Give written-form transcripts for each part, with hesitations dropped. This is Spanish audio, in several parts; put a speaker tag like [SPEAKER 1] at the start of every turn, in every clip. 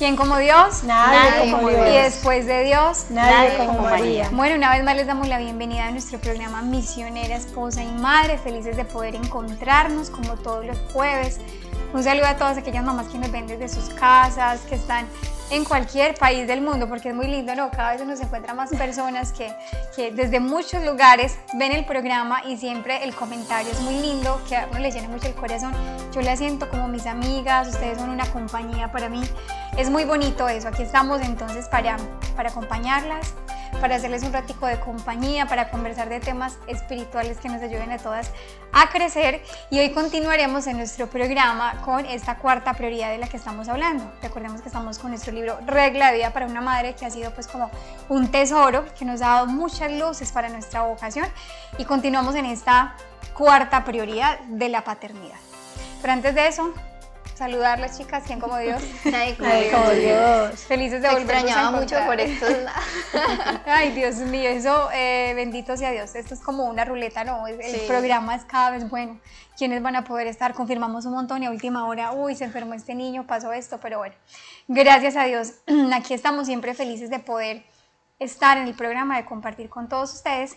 [SPEAKER 1] ¿Quién como Dios?
[SPEAKER 2] Nadie como Dios.
[SPEAKER 1] Y después de Dios,
[SPEAKER 2] nadie como María.
[SPEAKER 1] Bueno, una vez más les damos la bienvenida a nuestro programa Misionera, Esposa y Madre. Felices de poder encontrarnos como todos los jueves. Un saludo a todas aquellas mamás que nos ven desde sus casas, que están en cualquier país del mundo, porque es muy lindo, ¿no? Cada vez nos encuentran más personas que desde muchos lugares ven el programa y siempre el comentario es muy lindo, que a uno le llena mucho el corazón. Yo la siento como mis amigas, ustedes son una compañía para mí. Es muy bonito eso. Aquí estamos entonces para acompañarlas, para hacerles un ratico de compañía, para conversar de temas espirituales que nos ayuden a todas a crecer. Y hoy continuaremos en nuestro programa con esta cuarta prioridad de la que estamos hablando. Recordemos que estamos con nuestro libro Regla de Vida para una Madre, que ha sido pues como un tesoro que nos ha dado muchas luces para nuestra vocación, y continuamos en esta cuarta prioridad de la paternidad. Pero antes de eso, saludarlas, chicas. ¿Quién como Dios?
[SPEAKER 2] Nadie como Dios.
[SPEAKER 1] Felices de volvernos a
[SPEAKER 2] extrañaba
[SPEAKER 1] encontrar.
[SPEAKER 2] mucho por estos lados.
[SPEAKER 1] Ay, Dios mío, eso, bendito sea Dios. Esto es como una ruleta, ¿no? El programa es cada vez bueno. ¿Quiénes van a poder estar? Confirmamos un montón y a última hora, uy, se enfermó este niño, pasó esto, pero bueno, gracias a Dios. Aquí estamos siempre felices de poder estar en el programa, de compartir con todos ustedes.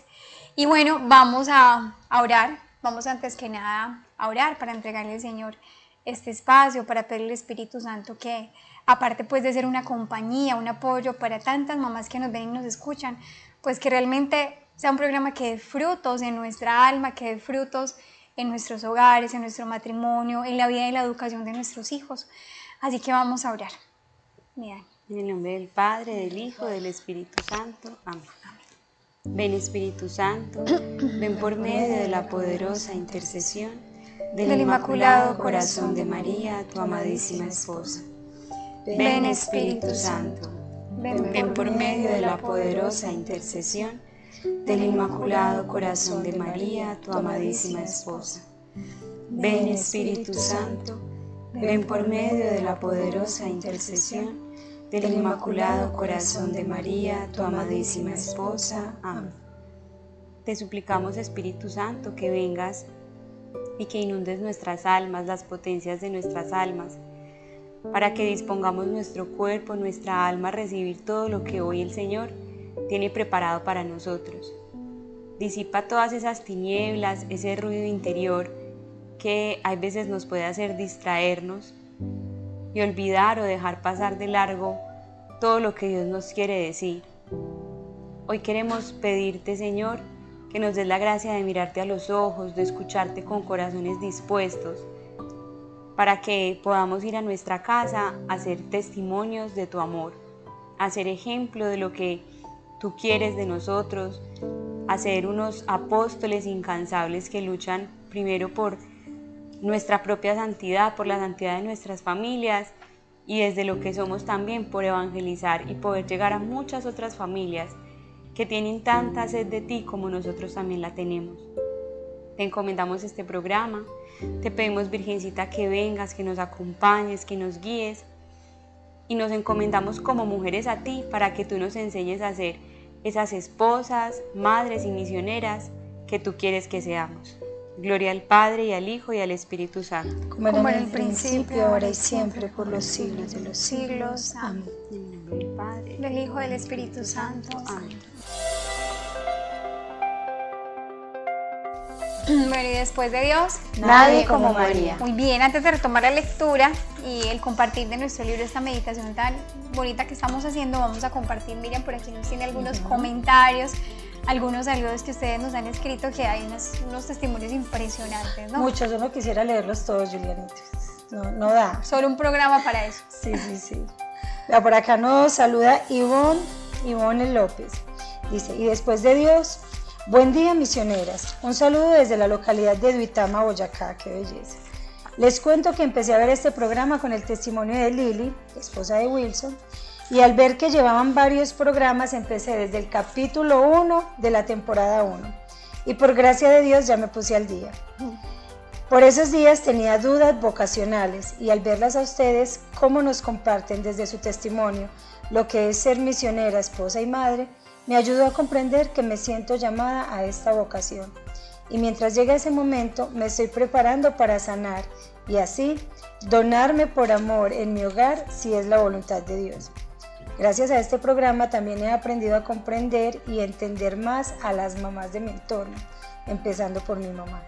[SPEAKER 1] Y bueno, vamos a orar. Vamos antes que nada a orar para entregarle al Señor este espacio, para pedirle al Espíritu Santo que, aparte pues de ser una compañía, un apoyo para tantas mamás que nos ven y nos escuchan, pues que realmente sea un programa que dé frutos en nuestra alma, que dé frutos en nuestros hogares, en nuestro matrimonio, en la vida y la educación de nuestros hijos. Así que vamos a orar. Miren.
[SPEAKER 3] En el nombre del Padre, del Hijo, del Espíritu Santo. Amén. Ven, Espíritu Santo, ven por medio de la poderosa intercesión del Inmaculado Corazón de María, tu amadísima esposa. Ven, Espíritu Santo, ven por medio de la poderosa intercesión del Inmaculado Corazón de María, tu amadísima esposa. Ven, Espíritu Santo, ven por medio de la poderosa intercesión del Inmaculado Corazón de María, tu amadísima esposa. Amén. Te suplicamos, Espíritu Santo, que vengas y que inundes nuestras almas, las potencias de nuestras almas, para que dispongamos nuestro cuerpo, nuestra alma a recibir todo lo que hoy el Señor tiene preparado para nosotros. Disipa todas esas tinieblas, ese ruido interior que a veces nos puede hacer distraernos y olvidar o dejar pasar de largo todo lo que Dios nos quiere decir. Hoy queremos pedirte, Señor, que nos des la gracia de mirarte a los ojos, de escucharte con corazones dispuestos, para que podamos ir a nuestra casa a ser testimonios de tu amor, a ser ejemplo de lo que tú quieres de nosotros, a ser unos apóstoles incansables que luchan primero por nuestra propia santidad, por la santidad de nuestras familias, y desde lo que somos también por evangelizar y poder llegar a muchas otras familias que tienen tanta sed de ti como nosotros también la tenemos. Te encomendamos este programa, te pedimos, Virgencita, que vengas, que nos acompañes, que nos guíes, y nos encomendamos como mujeres a ti para que tú nos enseñes a ser esas esposas, madres y misioneras que tú quieres que seamos. Gloria al Padre, y al Hijo, y al Espíritu Santo.
[SPEAKER 2] Como era en el principio, ahora y siempre, por los siglos de los siglos. Amén.
[SPEAKER 3] En el nombre del Padre,
[SPEAKER 1] Del Hijo y del Espíritu Santo.
[SPEAKER 3] Amén.
[SPEAKER 1] Bueno, y después de Dios,
[SPEAKER 2] Nadie como María.
[SPEAKER 1] Muy bien, antes de retomar la lectura y el compartir de nuestro libro, esta meditación tan bonita que estamos haciendo, vamos a compartir. Miriam por aquí nos tiene algunos comentarios, algunos saludos que ustedes nos han escrito, que hay unos testimonios impresionantes, ¿no?
[SPEAKER 2] Muchos, yo no quisiera leerlos todos, Julianita. No da.
[SPEAKER 1] Solo un programa para eso.
[SPEAKER 2] Sí. Por acá nos saluda Ivonne López. Dice, y después de Dios, buen día, misioneras. Un saludo desde la localidad de Duitama, Boyacá. Qué belleza. Les cuento que empecé a ver este programa con el testimonio de Lili, esposa de Wilson, y al ver que llevaban varios programas empecé desde el capítulo 1 de la temporada 1, y por gracia de Dios ya me puse al día. Por esos días tenía dudas vocacionales, y al verlas a ustedes cómo nos comparten desde su testimonio lo que es ser misionera, esposa y madre, me ayudó a comprender que me siento llamada a esta vocación y mientras llega ese momento me estoy preparando para sanar y así donarme por amor en mi hogar si es la voluntad de Dios. Gracias a este programa también he aprendido a comprender y entender más a las mamás de mi entorno, empezando por mi mamá.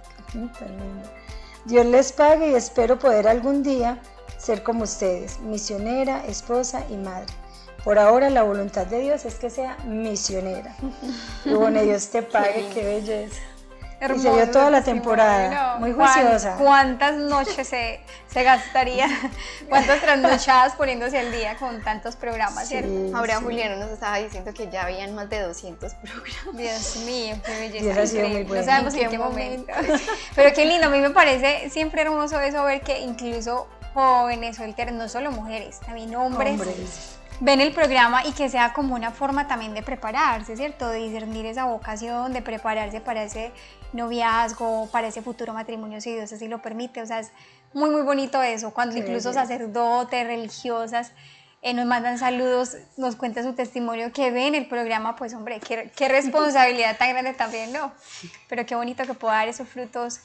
[SPEAKER 2] Dios les pague y espero poder algún día ser como ustedes, misionera, esposa y madre. Por ahora la voluntad de Dios es que sea misionera. Y bueno, Dios te pague, qué belleza.
[SPEAKER 1] Hermoso,
[SPEAKER 2] y se vio toda la
[SPEAKER 1] testimonio,
[SPEAKER 2] temporada,
[SPEAKER 1] ¿no?
[SPEAKER 2] muy juiciosa.
[SPEAKER 1] ¿Cuántas noches se gastaría? ¿Cuántas trasnochadas poniéndose al día con tantos programas,
[SPEAKER 2] Sí,
[SPEAKER 1] ¿cierto?
[SPEAKER 3] Ahora
[SPEAKER 2] sí.
[SPEAKER 3] Juliana nos estaba diciendo que ya habían más de 200 programas.
[SPEAKER 1] Dios mío, qué belleza.
[SPEAKER 2] Dios ha sido muy
[SPEAKER 1] increíble.
[SPEAKER 2] bueno.
[SPEAKER 1] No sabemos
[SPEAKER 3] ¿En
[SPEAKER 1] en
[SPEAKER 3] qué
[SPEAKER 1] qué momento. Pero qué lindo, a mí me parece siempre hermoso eso, ver que incluso jóvenes, solteros, no solo mujeres, también hombres. Ven el programa y que sea como una forma también de prepararse, ¿cierto? De discernir esa vocación, de prepararse para ese noviazgo, para ese futuro matrimonio, si Dios así lo permite. O sea, es muy, muy bonito eso, cuando
[SPEAKER 2] Qué
[SPEAKER 1] incluso
[SPEAKER 2] belleza.
[SPEAKER 1] sacerdotes, religiosas, nos mandan saludos, nos cuentan su testimonio, que ven el programa, pues hombre, qué responsabilidad tan grande también, ¿no? Pero qué bonito que pueda dar esos frutos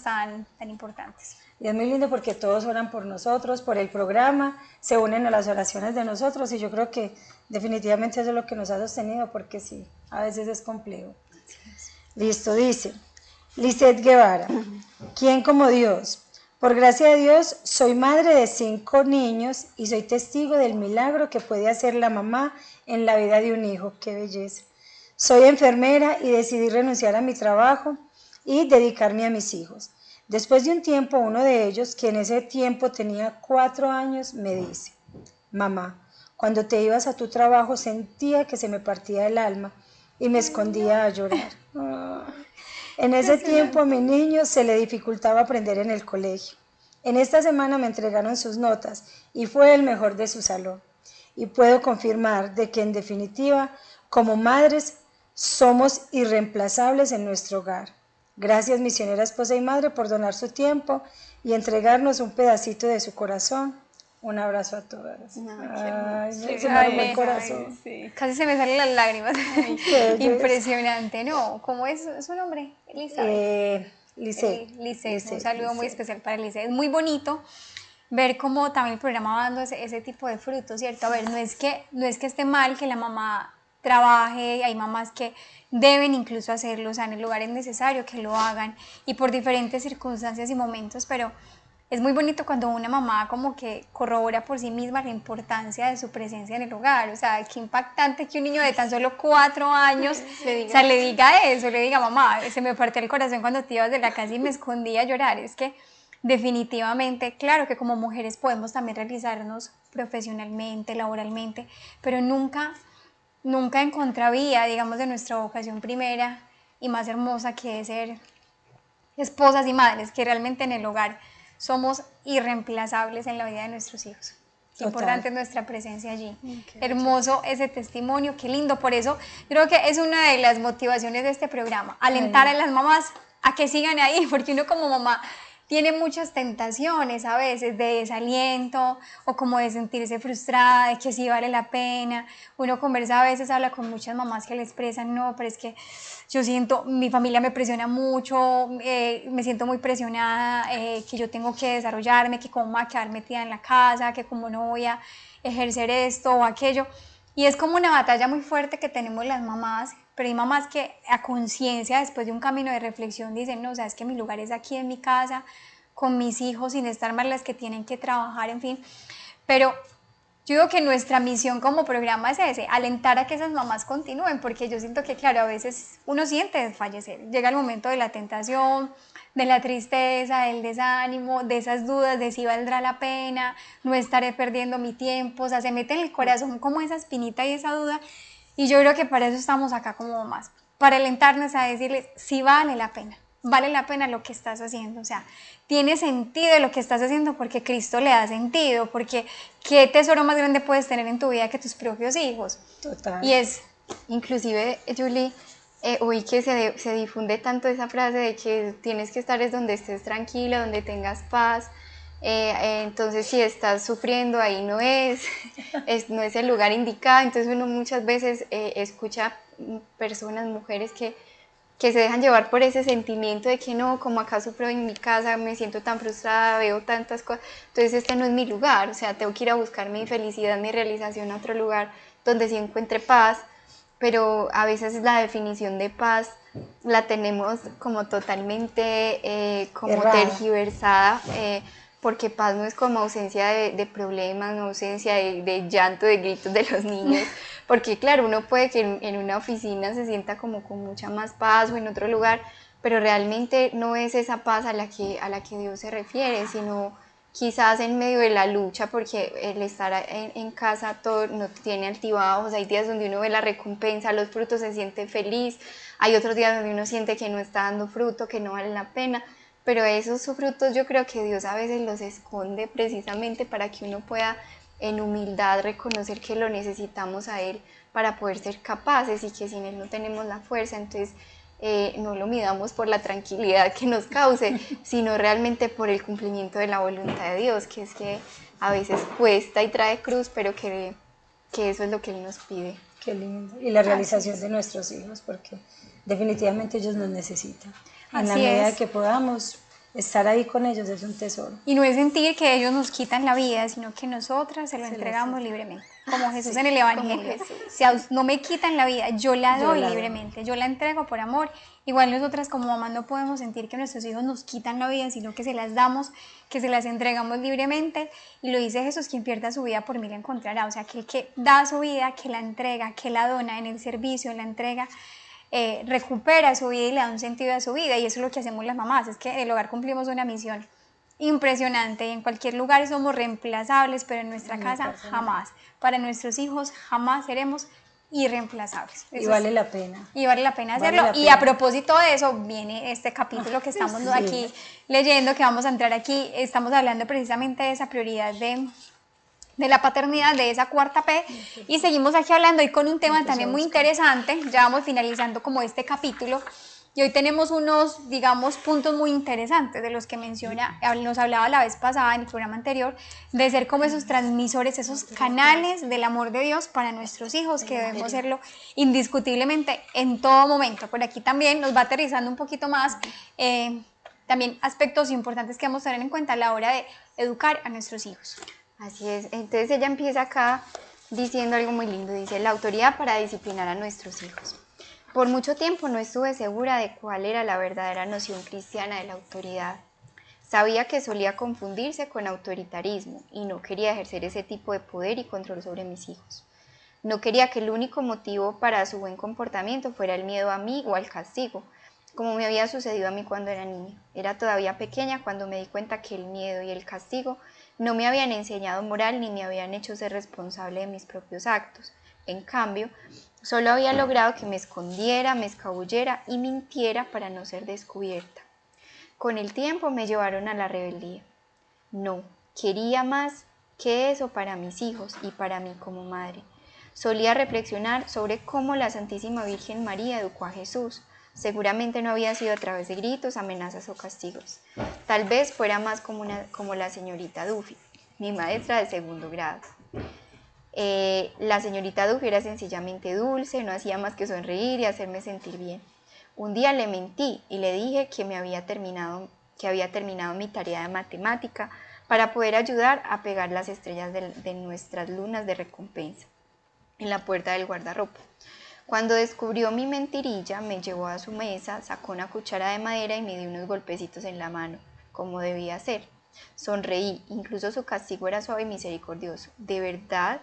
[SPEAKER 1] tan importantes.
[SPEAKER 2] Y es muy lindo porque todos oran por nosotros, por el programa, se unen a las oraciones de nosotros y yo creo que definitivamente eso es lo que nos ha sostenido porque sí, a veces es complejo. Listo, dice Lisette Guevara, ¿quién como Dios? Por gracia de Dios soy madre de 5 niños y soy testigo del milagro que puede hacer la mamá en la vida de un hijo, qué belleza. Soy enfermera y decidí renunciar a mi trabajo y dedicarme a mis hijos. Después de un tiempo, uno de ellos, que en ese tiempo tenía 4 años, me dice, mamá, cuando te ibas a tu trabajo sentía que se me partía el alma y me escondía a llorar. En ese tiempo a mi niño se le dificultaba aprender en el colegio. En esta semana me entregaron sus notas y fue el mejor de su salón. Y puedo confirmar de que en definitiva, como madres, somos irreemplazables en nuestro hogar. Gracias, misionera, esposa y madre, por donar su tiempo y entregarnos un pedacito de su corazón. Un abrazo a todas. Ay, se me arrugó el corazón.
[SPEAKER 3] Sí.
[SPEAKER 1] Casi se me salen las lágrimas.
[SPEAKER 2] Qué
[SPEAKER 1] Impresionante, ¿no? ¿Cómo es su nombre? Elizabeth.
[SPEAKER 2] Lisette.
[SPEAKER 1] Un saludo muy especial para Lisette. Es muy bonito ver cómo también el programa va dando ese tipo de frutos, ¿cierto? A ver, no es que esté mal que la mamá trabaje, hay mamás que deben incluso hacerlo, o sea, en el lugar es necesario que lo hagan y por diferentes circunstancias y momentos, pero es muy bonito cuando una mamá como que corrobora por sí misma la importancia de su presencia en el hogar. O sea, qué impactante que un niño de tan solo 4 años le diga eso, le diga, mamá, se me partió el corazón cuando te ibas de la casa y me escondí a llorar. Es que definitivamente, claro que como mujeres podemos también realizarnos profesionalmente, laboralmente, pero nunca en contravía, digamos, de nuestra vocación primera y más hermosa, que es ser esposas y madres, que realmente en el hogar somos irreemplazables en la vida de nuestros hijos. Qué importante es nuestra presencia allí. Hermoso ese testimonio, qué lindo. Por eso creo que es una de las motivaciones de este programa, alentar a las mamás a que sigan ahí, porque uno como mamá tiene muchas tentaciones a veces de desaliento o como de sentirse frustrada, de que sí vale la pena. Uno conversa a veces, habla con muchas mamás que le expresan, no, pero es que yo siento, mi familia me presiona mucho, me siento muy presionada, que yo tengo que desarrollarme, que cómo me voy a quedar metida en la casa, que cómo no voy a ejercer esto o aquello. Y es como una batalla muy fuerte que tenemos las mamás, pero hay mamás que a conciencia, después de un camino de reflexión, dicen, no, o sea, es que mi lugar es aquí en mi casa, con mis hijos, sin estar más las que tienen que trabajar, en fin. Pero yo digo que nuestra misión como programa es ese, alentar a que esas mamás continúen, porque yo siento que, claro, a veces uno siente desfallecer, llega el momento de la tentación, de la tristeza, del desánimo, de esas dudas de si valdrá la pena, no estaré perdiendo mi tiempo, o sea, se mete en el corazón como esa espinita y esa duda, y yo creo que para eso estamos acá como mamás, para alentarnos a decirles si vale la pena lo que estás haciendo, o sea, tiene sentido lo que estás haciendo porque Cristo le da sentido, porque qué tesoro más grande puedes tener en tu vida que tus propios hijos.
[SPEAKER 2] Total.
[SPEAKER 1] Y es,
[SPEAKER 3] inclusive, Julie, hoy que se difunde tanto esa frase de que tienes que estar es donde estés tranquila, donde tengas paz, entonces si estás sufriendo ahí no es el lugar indicado, entonces uno muchas veces escucha personas, mujeres que que se dejan llevar por ese sentimiento de que no, como acá sufro en mi casa, me siento tan frustrada, veo tantas cosas, entonces este no es mi lugar, o sea, tengo que ir a buscar mi felicidad, mi realización a otro lugar donde sí encuentre paz, pero a veces la definición de paz la tenemos como totalmente como tergiversada, porque paz no es como ausencia de problemas, no ausencia de llanto, de gritos de los niños, porque claro, uno puede que en una oficina se sienta como con mucha más paz o en otro lugar, pero realmente no es esa paz a la que Dios se refiere, sino quizás en medio de la lucha, porque el estar en casa todo no tiene altibajos, hay días donde uno ve la recompensa, los frutos, se siente feliz, hay otros días donde uno siente que no está dando fruto, que no vale la pena, pero esos frutos yo creo que Dios a veces los esconde precisamente para que uno pueda en humildad reconocer que lo necesitamos a Él para poder ser capaces y que sin Él no tenemos la fuerza, entonces no lo midamos por la tranquilidad que nos cause, sino realmente por el cumplimiento de la voluntad de Dios, que es que a veces cuesta y trae cruz, pero que eso es lo que Él nos pide.
[SPEAKER 2] Qué lindo. Y la realización de nuestros hijos, porque definitivamente ellos nos necesitan. En la medida que podamos estar ahí con ellos es un tesoro.
[SPEAKER 1] Y no es sentir que ellos nos quitan la vida, sino que nosotras se lo entregamos libremente, como Jesús en el Evangelio. O sea, no me quitan la vida, yo la doy libremente, yo la entrego por amor. Igual nosotras como mamás no podemos sentir que nuestros hijos nos quitan la vida, sino que se las damos, que se las entregamos libremente. Y lo dice Jesús, quien pierda su vida por mí la encontrará. O sea, que el que da su vida, que la entrega, que la dona en el servicio, la entrega, recupera su vida y le da un sentido a su vida, y eso es lo que hacemos las mamás, es que en el hogar cumplimos una misión impresionante, y en cualquier lugar somos reemplazables, pero en nuestra casa jamás, para nuestros hijos jamás seremos irreemplazables.
[SPEAKER 2] Y vale la pena.
[SPEAKER 1] Y vale la pena hacerlo, y a propósito de eso viene este capítulo que estamos aquí leyendo, que vamos a entrar aquí, estamos hablando precisamente de esa prioridad de la paternidad, de esa cuarta P, y seguimos aquí hablando hoy con un tema también muy interesante. Ya vamos finalizando como este capítulo, y hoy tenemos unos, digamos, puntos muy interesantes de los que nos hablaba la vez pasada en el programa anterior, de ser como esos transmisores, esos canales del amor de Dios para nuestros hijos, que debemos serlo indiscutiblemente en todo momento. Por aquí también nos va aterrizando un poquito más también aspectos importantes que vamos a tener en cuenta a la hora de educar a nuestros hijos.
[SPEAKER 3] Así es, entonces ella empieza acá diciendo algo muy lindo, dice: la autoridad para disciplinar a nuestros hijos. Por mucho tiempo no estuve segura de cuál era la verdadera noción cristiana de la autoridad. Sabía que solía confundirse con autoritarismo y no quería ejercer ese tipo de poder y control sobre mis hijos. No quería que el único motivo para su buen comportamiento fuera el miedo a mí o al castigo, como me había sucedido a mí cuando era niña. Era todavía pequeña cuando me di cuenta que el miedo y el castigo no me habían enseñado moral ni me habían hecho ser responsable de mis propios actos. En cambio, solo había logrado que me escondiera, me escabullera y mintiera para no ser descubierta. Con el tiempo me llevaron a la rebeldía. No, quería más que eso para mis hijos y para mí como madre. Solía reflexionar sobre cómo la Santísima Virgen María educó a Jesús. Seguramente no había sido a través de gritos, amenazas o castigos. Tal vez fuera más como la señorita Duffy, mi maestra de segundo grado. La señorita Duffy era sencillamente dulce, no hacía más que sonreír y hacerme sentir bien. Un día le mentí y le dije que había terminado mi tarea de matemática para poder ayudar a pegar las estrellas de nuestras lunas de recompensa en la puerta del guardarropa. Cuando descubrió mi mentirilla, me llevó a su mesa, sacó una cuchara de madera y me dio unos golpecitos en la mano, como debía ser. Sonreí, incluso su castigo era suave y misericordioso. De verdad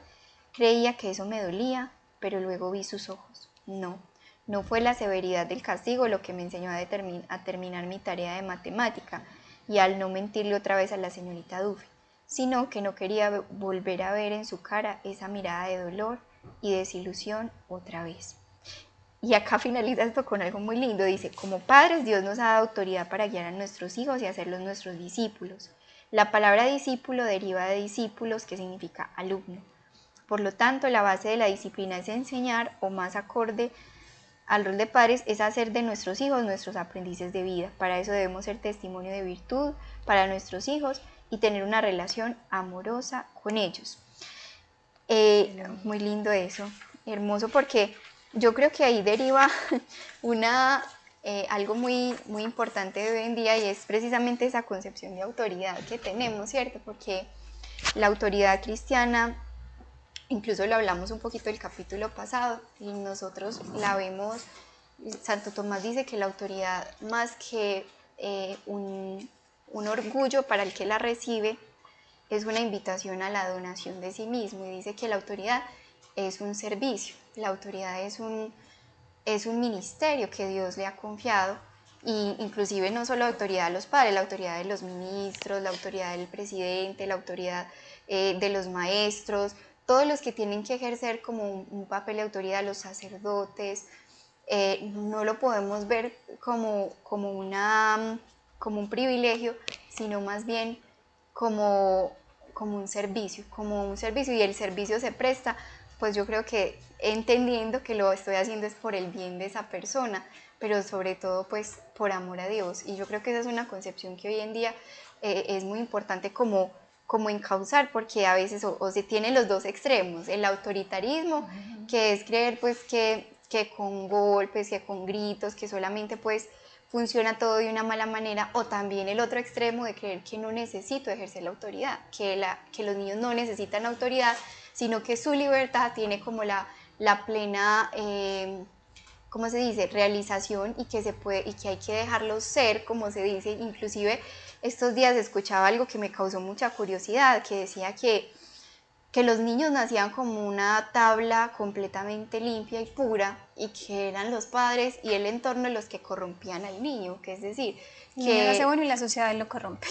[SPEAKER 3] creía que eso me dolía, pero luego vi sus ojos. No fue la severidad del castigo lo que me enseñó a terminar mi tarea de matemática y al no mentirle otra vez a la señorita Duffy, sino que no quería volver a ver en su cara esa mirada de dolor y desilusión otra vez. Y acá finaliza esto con algo muy lindo, dice: como padres Dios nos ha dado autoridad para guiar a nuestros hijos y hacerlos nuestros discípulos. La palabra discípulo deriva de discípulos, que significa alumno. Por lo tanto, la base de la disciplina es enseñar, o más acorde al rol de padres, es hacer de nuestros hijos nuestros aprendices de vida. Para eso debemos ser testimonio de virtud para nuestros hijos y tener una relación amorosa con ellos. Muy lindo eso, hermoso, porque yo creo que ahí deriva una
[SPEAKER 4] algo muy, muy importante de hoy en día, y es precisamente esa concepción de autoridad que tenemos, ¿cierto? Porque la autoridad cristiana, incluso lo hablamos un poquito el capítulo pasado, y nosotros la vemos. Santo Tomás dice que la autoridad, más que un orgullo para el que la recibe, es una invitación a la donación de sí mismo, y dice que la autoridad es un servicio, la autoridad es un ministerio que Dios le ha confiado, y inclusive no solo la autoridad de los padres, la autoridad de los ministros, la autoridad del presidente, la autoridad de los maestros, todos los que tienen que ejercer como un papel de autoridad, los sacerdotes. No lo podemos ver como un privilegio, sino más bien como un servicio, y el servicio se presta, pues yo creo que entendiendo que lo estoy haciendo es por el bien de esa persona, pero sobre todo pues por amor a Dios, y yo creo que esa es una concepción que hoy en día es muy importante como encauzar, porque a veces o se tienen los dos extremos, el autoritarismo, que es creer pues que con golpes, que con gritos, que solamente pues funciona todo de una mala manera, o también el otro extremo de creer que no necesito ejercer la autoridad, que los niños no necesitan autoridad, sino que su libertad tiene como la plena, ¿cómo se dice?, realización, y que hay que dejarlos ser, como se dice. Inclusive estos días escuchaba algo que me causó mucha curiosidad, que decía que los niños nacían como una tabla completamente limpia y pura, y que eran los padres y el entorno los que corrompían al niño, que es decir,
[SPEAKER 1] que nace bueno y la sociedad lo corrompe.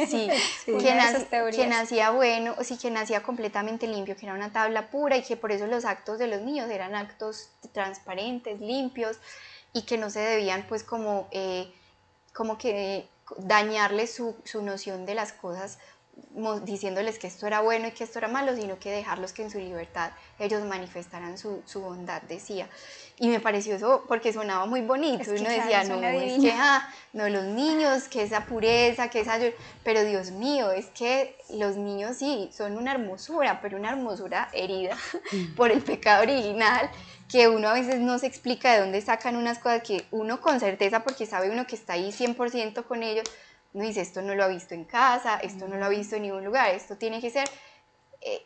[SPEAKER 4] Sí, que nacía bueno, sí, que nacía completamente limpio, que era una tabla pura, y que por eso los actos de los niños eran actos transparentes, limpios, y que no se debían pues como que dañarles su noción de las cosas, diciéndoles que esto era bueno y que esto era malo, sino que dejarlos que en su libertad ellos manifestaran su bondad, decía. Y me pareció eso porque sonaba muy bonito, y uno decía, no, es que no, los niños, que esa pureza, que esa... Pero Dios mío, es que los niños sí, son una hermosura, pero una hermosura herida por el pecado original, que uno a veces no se explica de dónde sacan unas cosas que uno con certeza, porque sabe uno que está ahí 100% con ellos, uno dice, esto no lo ha visto en casa, esto no lo ha visto en ningún lugar, esto tiene que ser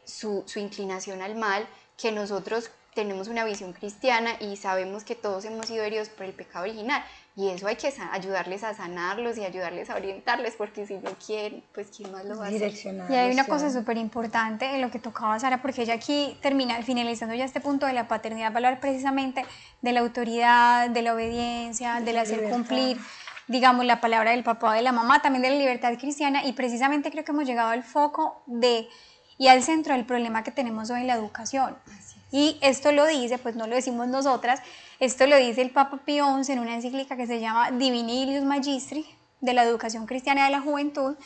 [SPEAKER 4] su inclinación al mal, que nosotros tenemos una visión cristiana y sabemos que todos hemos sido heridos por el pecado original, y eso hay que ayudarles a sanarlos y ayudarles a orientarles, porque si no quieren, pues ¿quién más lo va a hacer?
[SPEAKER 1] Y hay una cosa súper importante en lo que tocaba Sara, porque ella aquí termina finalizando ya este punto de la paternidad, va a hablar precisamente de la autoridad, de la obediencia, del hacer cumplir, digamos, la palabra del papá o de la mamá, también de la libertad cristiana, y precisamente creo que hemos llegado al foco y al centro del problema que tenemos hoy en la educación. Y esto lo dice, pues no lo decimos nosotras, esto lo dice el Papa Pío XI en una encíclica que se llama Divini Ilius Magistri, de la educación cristiana de la juventud,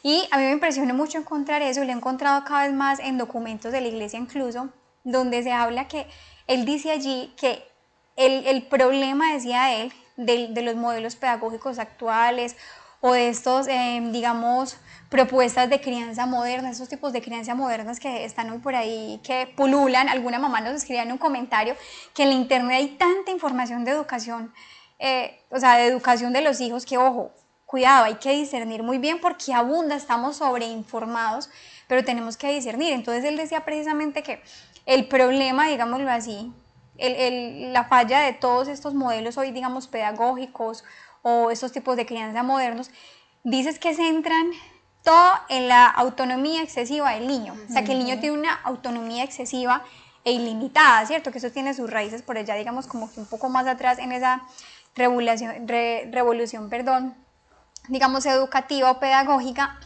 [SPEAKER 1] y a mí me impresionó mucho encontrar eso, y lo he encontrado cada vez más en documentos de la iglesia incluso, donde se habla que él dice allí que el problema, decía él, de los modelos pedagógicos actuales, o de estos, digamos, propuestas de crianza moderna, esos tipos de crianza modernas que están hoy por ahí, que pululan. Alguna mamá nos escribía en un comentario que en la internet hay tanta información de educación, o sea, de educación de los hijos, que ojo, cuidado, hay que discernir muy bien porque abunda, estamos sobreinformados, pero tenemos que discernir. Entonces él decía precisamente que el problema, digámoslo así, la falla de todos estos modelos hoy, digamos, pedagógicos, o estos tipos de crianza modernos, dices que centran todo en la autonomía excesiva del niño. O sea, que el niño tiene una autonomía excesiva e ilimitada, ¿cierto? Que eso tiene sus raíces por allá, digamos, como que un poco más atrás en esa revolución, digamos, educativa o pedagógica,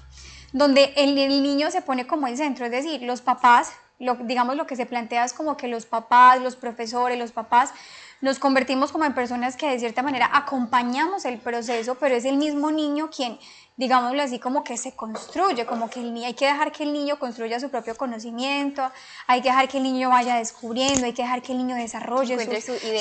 [SPEAKER 1] donde el niño se pone como el centro, es decir, los papás, digamos, lo que se plantea es como que los papás, los profesores, los papás, nos convertimos como en personas que de cierta manera acompañamos el proceso, pero es el mismo niño quien digámoslo así, como que se construye, como que hay que dejar que el niño construya su propio conocimiento, hay que dejar que el niño vaya descubriendo, hay que dejar que el niño desarrolle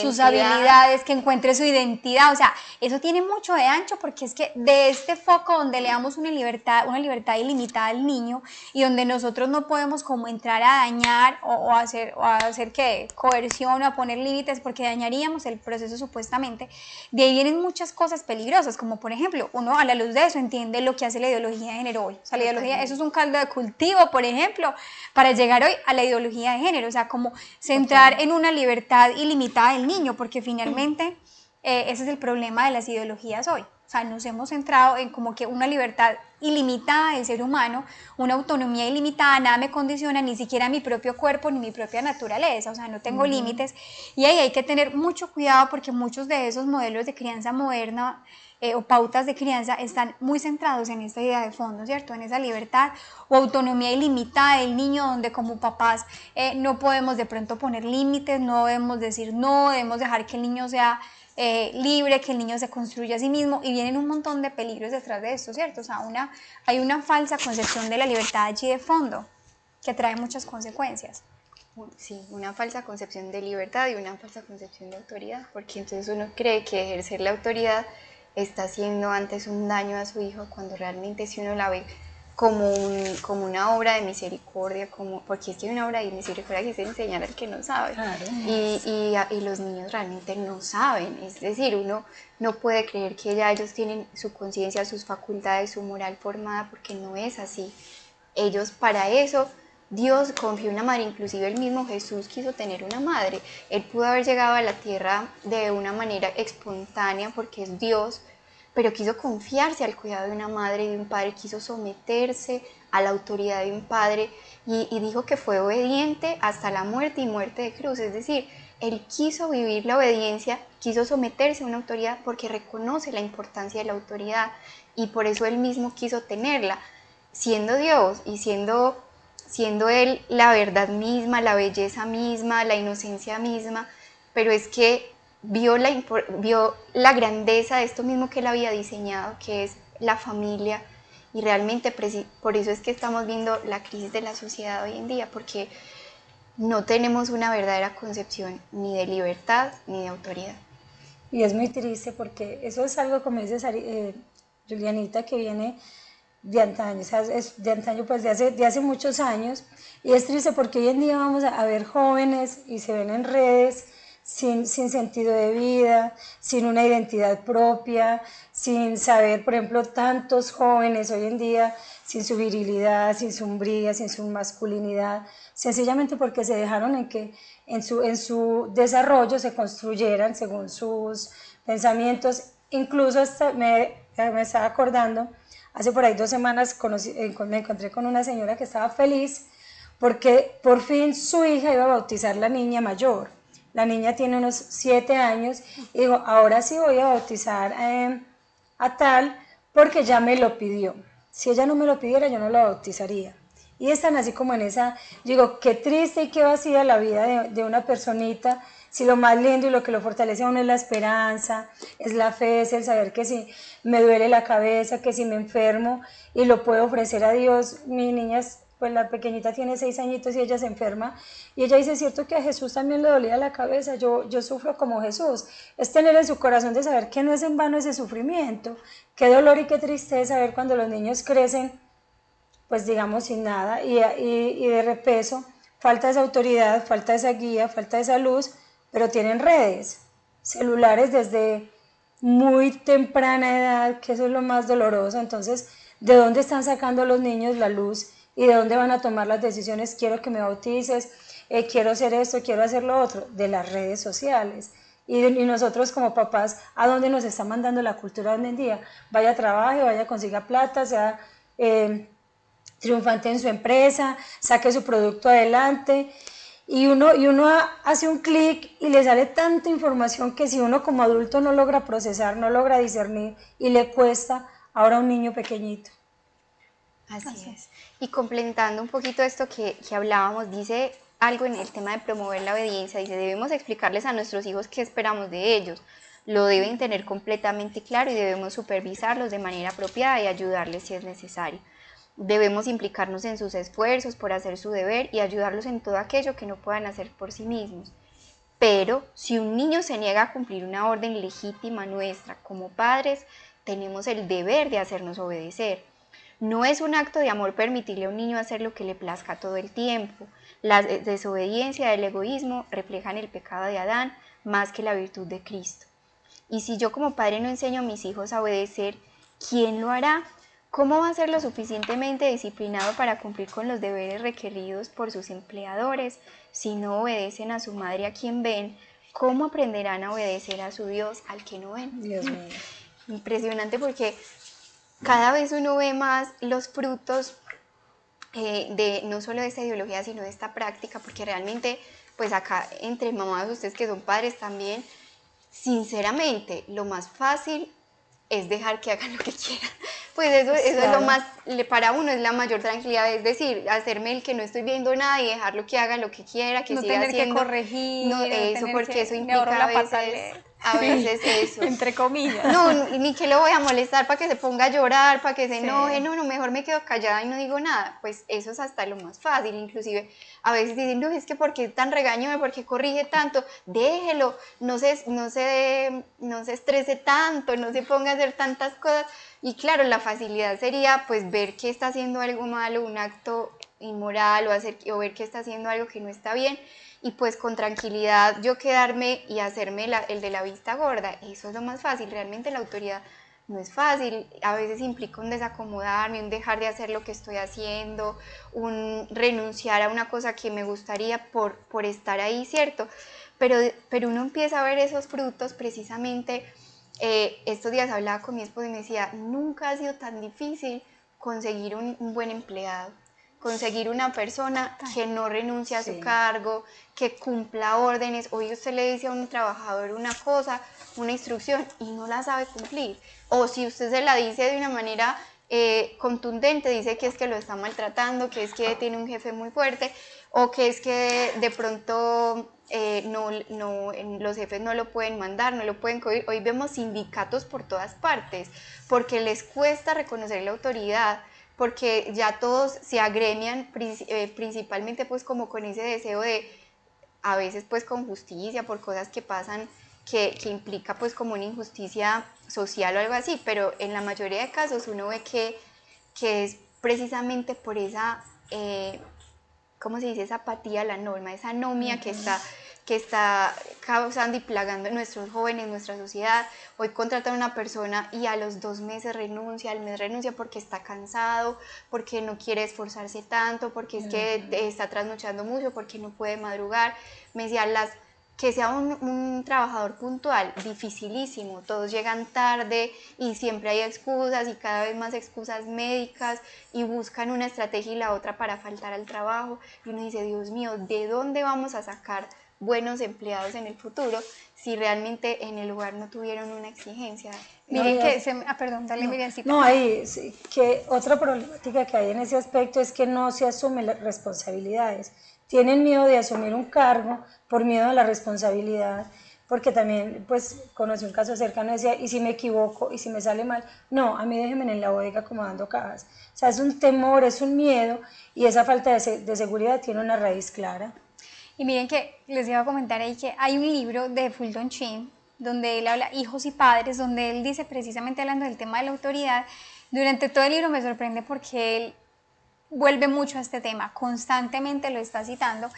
[SPEAKER 1] sus habilidades, que encuentre su identidad. O sea, eso tiene mucho de ancho, porque es que de este foco donde le damos una libertad ilimitada al niño, y donde nosotros no podemos como entrar a dañar o hacer que coerción o a poner límites, porque dañaríamos el proceso supuestamente. De ahí vienen muchas cosas peligrosas, como por ejemplo, uno a la luz de eso entiende lo que hace la ideología de género hoy. O sea, la ideología, eso es un caldo de cultivo, por ejemplo, para llegar hoy a la ideología de género. O sea, como centrar en una libertad ilimitada del niño, porque finalmente ese es el problema de las ideologías hoy. O sea, nos hemos centrado en como que una libertad ilimitada del ser humano, una autonomía ilimitada, nada me condiciona, ni siquiera mi propio cuerpo ni mi propia naturaleza. O sea, no tengo límites, y ahí hay que tener mucho cuidado, porque muchos de esos modelos de crianza moderna o pautas de crianza están muy centrados en esta idea de fondo, ¿cierto? En esa libertad o autonomía ilimitada del niño, donde como papás no podemos de pronto poner límites, no debemos decir no, debemos dejar que el niño sea libre, que el niño se construya a sí mismo, y vienen un montón de peligros detrás de esto, ¿cierto? O sea, hay una falsa concepción de la libertad allí de fondo que trae muchas consecuencias.
[SPEAKER 4] Sí, una falsa concepción de libertad y una falsa concepción de autoridad, porque entonces uno cree que ejercer la autoridad está haciendo antes un daño a su hijo, cuando realmente, si uno la ve como una obra de misericordia, porque es que una obra de misericordia que se enseñar al que no sabe. Claro. Y los niños realmente no saben, es decir, uno no puede creer que ya ellos tienen su conciencia, sus facultades, su moral formada, porque no es así. Ellos, para eso, Dios confió una madre, inclusive el mismo Jesús quiso tener una madre. Él pudo haber llegado a la tierra de una manera espontánea porque es Dios, pero quiso confiarse al cuidado de una madre y de un padre, quiso someterse a la autoridad de un padre, y dijo que fue obediente hasta la muerte, y muerte de cruz. Es decir, él quiso vivir la obediencia, quiso someterse a una autoridad porque reconoce la importancia de la autoridad, y por eso él mismo quiso tenerla, siendo Dios y siendo él la verdad misma, la belleza misma, la inocencia misma. Pero es que vio la grandeza de esto mismo que él había diseñado, que es la familia, y realmente por eso es que estamos viendo la crisis de la sociedad hoy en día, porque no tenemos una verdadera concepción ni de libertad ni de autoridad.
[SPEAKER 2] Y es muy triste, porque eso es algo, como dices, Julianita, que viene de antaño, o sea, es de antaño, pues de hace muchos años, y es triste porque hoy en día vamos a ver jóvenes y se ven en redes sin sentido de vida, sin una identidad propia, sin saber, por ejemplo, tantos jóvenes hoy en día sin su virilidad, sin su hombría, sin su masculinidad, sencillamente porque se dejaron en que en su desarrollo se construyeran según sus pensamientos. Incluso hasta me estaba acordando, hace por ahí 2 semanas me encontré con una señora que estaba feliz porque por fin su hija iba a bautizar la niña mayor. La niña tiene unos 7 años, y digo, ahora sí voy a bautizar a tal, porque ya me lo pidió. Si ella no me lo pidiera, yo no la bautizaría. Y están así como en esa, digo, qué triste y qué vacía la vida de una personita, si lo más lindo y lo que lo fortalece a uno es la esperanza, es la fe, es el saber que si me duele la cabeza, que si me enfermo y lo puedo ofrecer a Dios. Mi niña, pues la pequeñita tiene 6 añitos y ella se enferma, y ella dice, es cierto que a Jesús también le dolía la cabeza, yo sufro como Jesús. Es tener en su corazón de saber que no es en vano ese sufrimiento. Qué dolor y qué tristeza ver cuando los niños crecen, pues digamos, sin nada, y de repeso, falta esa autoridad, falta esa guía, falta esa luz, pero tienen redes, celulares desde muy temprana edad, que eso es lo más doloroso. Entonces, ¿de dónde están sacando los niños la luz? ¿Y de dónde van a tomar las decisiones? Quiero que me bautices, quiero hacer esto, quiero hacer lo otro, de las redes sociales. Y nosotros como papás, ¿a dónde nos está mandando la cultura hoy en día? Vaya, trabaje, vaya, consiga plata, sea triunfante en su empresa, saque su producto adelante, y uno hace un clic y le sale tanta información que si uno como adulto no logra procesar, no logra discernir, y le cuesta ahora a un niño pequeñito.
[SPEAKER 4] Así es. Y complementando un poquito esto que hablábamos, dice algo en el tema de promover la obediencia, dice, debemos explicarles a nuestros hijos qué esperamos de ellos, lo deben tener completamente claro y debemos supervisarlos de manera apropiada y ayudarles si es necesario. Debemos implicarnos en sus esfuerzos por hacer su deber y ayudarlos en todo aquello que no puedan hacer por sí mismos. Pero si un niño se niega a cumplir una orden legítima nuestra como padres, tenemos el deber de hacernos obedecer. No es un acto de amor permitirle a un niño hacer lo que le plazca todo el tiempo. La desobediencia y el egoísmo reflejan el pecado de Adán más que la virtud de Cristo. Y si yo como padre no enseño a mis hijos a obedecer, ¿quién lo hará? ¿Cómo va a ser lo suficientemente disciplinado para cumplir con los deberes requeridos por sus empleadores si no obedecen a su madre a quien ven? ¿Cómo aprenderán a obedecer a su Dios al que no ven?
[SPEAKER 2] Dios mío.
[SPEAKER 4] Impresionante, porque cada vez uno ve más los frutos de no solo de esta ideología, sino de esta práctica, porque realmente, pues acá entre mamás, ustedes que son padres también, sinceramente, lo más fácil es dejar que hagan lo que quieran. Pues eso
[SPEAKER 2] Claro.
[SPEAKER 4] es lo más, para uno es la mayor tranquilidad, es decir, hacerme el que no estoy viendo nada y dejarlo que haga lo que quiera, que
[SPEAKER 1] No
[SPEAKER 4] siga
[SPEAKER 1] tener
[SPEAKER 4] haciendo.
[SPEAKER 1] que corregir,
[SPEAKER 4] No,
[SPEAKER 1] no
[SPEAKER 4] eso,
[SPEAKER 1] tener
[SPEAKER 4] porque
[SPEAKER 1] que-
[SPEAKER 4] eso
[SPEAKER 1] me ahorro
[SPEAKER 4] implica
[SPEAKER 1] la pataleta.
[SPEAKER 4] a veces eso.
[SPEAKER 1] Entre comillas.
[SPEAKER 4] No, ni que lo voy a molestar para que se ponga a llorar, para que se
[SPEAKER 1] Sí.
[SPEAKER 4] enoje, no, mejor me quedo callada y no digo nada. Pues eso es hasta lo más fácil, inclusive a veces dicen, no, es que ¿por qué tan regañón? ¿Por qué corrige tanto? Déjelo, no se estrese tanto, no se ponga a hacer tantas cosas. Y claro, la facilidad sería pues ver que está haciendo algo malo, un acto inmoral o ver que está haciendo algo que no está bien, y pues con tranquilidad yo quedarme y hacerme el de la vista gorda. Eso es lo más fácil. Realmente la autoridad no es fácil, a veces implica un desacomodarme, un dejar de hacer lo que estoy haciendo, un renunciar a una cosa que me gustaría por estar ahí, ¿cierto? Pero uno empieza a ver esos frutos precisamente. Estos días hablaba con mi esposo y me decía, nunca ha sido tan difícil conseguir un buen empleado, conseguir una persona que no renuncie a su cargo, que cumpla órdenes. Hoy usted le dice a un trabajador una cosa, una instrucción, y no la sabe cumplir. O si usted se la dice de una manera contundente, dice que es que lo está maltratando, que es que tiene un jefe muy fuerte, o que es que de pronto los jefes no lo pueden mandar, no lo pueden coger. Hoy vemos sindicatos por todas partes, porque les cuesta reconocer la autoridad, porque ya todos se agremian principalmente pues como con ese deseo de, a veces pues con justicia, por cosas que pasan que implica pues como una injusticia social o algo así, pero en la mayoría de casos uno ve que es precisamente por esa, ¿cómo se dice? Esa apatía a la norma, esa anomia que está causando y plagando a nuestros jóvenes, nuestra sociedad. Hoy contratan a una persona y a los 2 meses renuncia, al mes renuncia porque está cansado, porque no quiere esforzarse tanto, porque es que está trasnochando mucho, porque no puede madrugar. Me decía, que sea un trabajador puntual, dificilísimo, todos llegan tarde y siempre hay excusas y cada vez más excusas médicas y buscan una estrategia y la otra para faltar al trabajo. Y uno dice, Dios mío, ¿de dónde vamos a sacar buenos empleados en el futuro si realmente en el lugar no tuvieron una exigencia?
[SPEAKER 1] Miren perdón, dale, Miriamcita.
[SPEAKER 2] No, ahí sí, que otra problemática que hay en ese aspecto es que no se asumen las responsabilidades. Tienen miedo de asumir un cargo por miedo a la responsabilidad, porque también pues conocí un caso cercano y decía, ¿y si me equivoco? ¿Y si me sale mal? No, a mí déjenme en la bodega acomodando cajas. O sea, es un temor, es un miedo, y esa falta de seguridad tiene una raíz clara.
[SPEAKER 1] Y miren que les iba a comentar ahí que hay un libro de Fulton Sheen donde él habla hijos y padres, donde él dice precisamente hablando del tema de la autoridad. Durante todo el libro me sorprende porque él vuelve mucho a este tema, constantemente lo está citando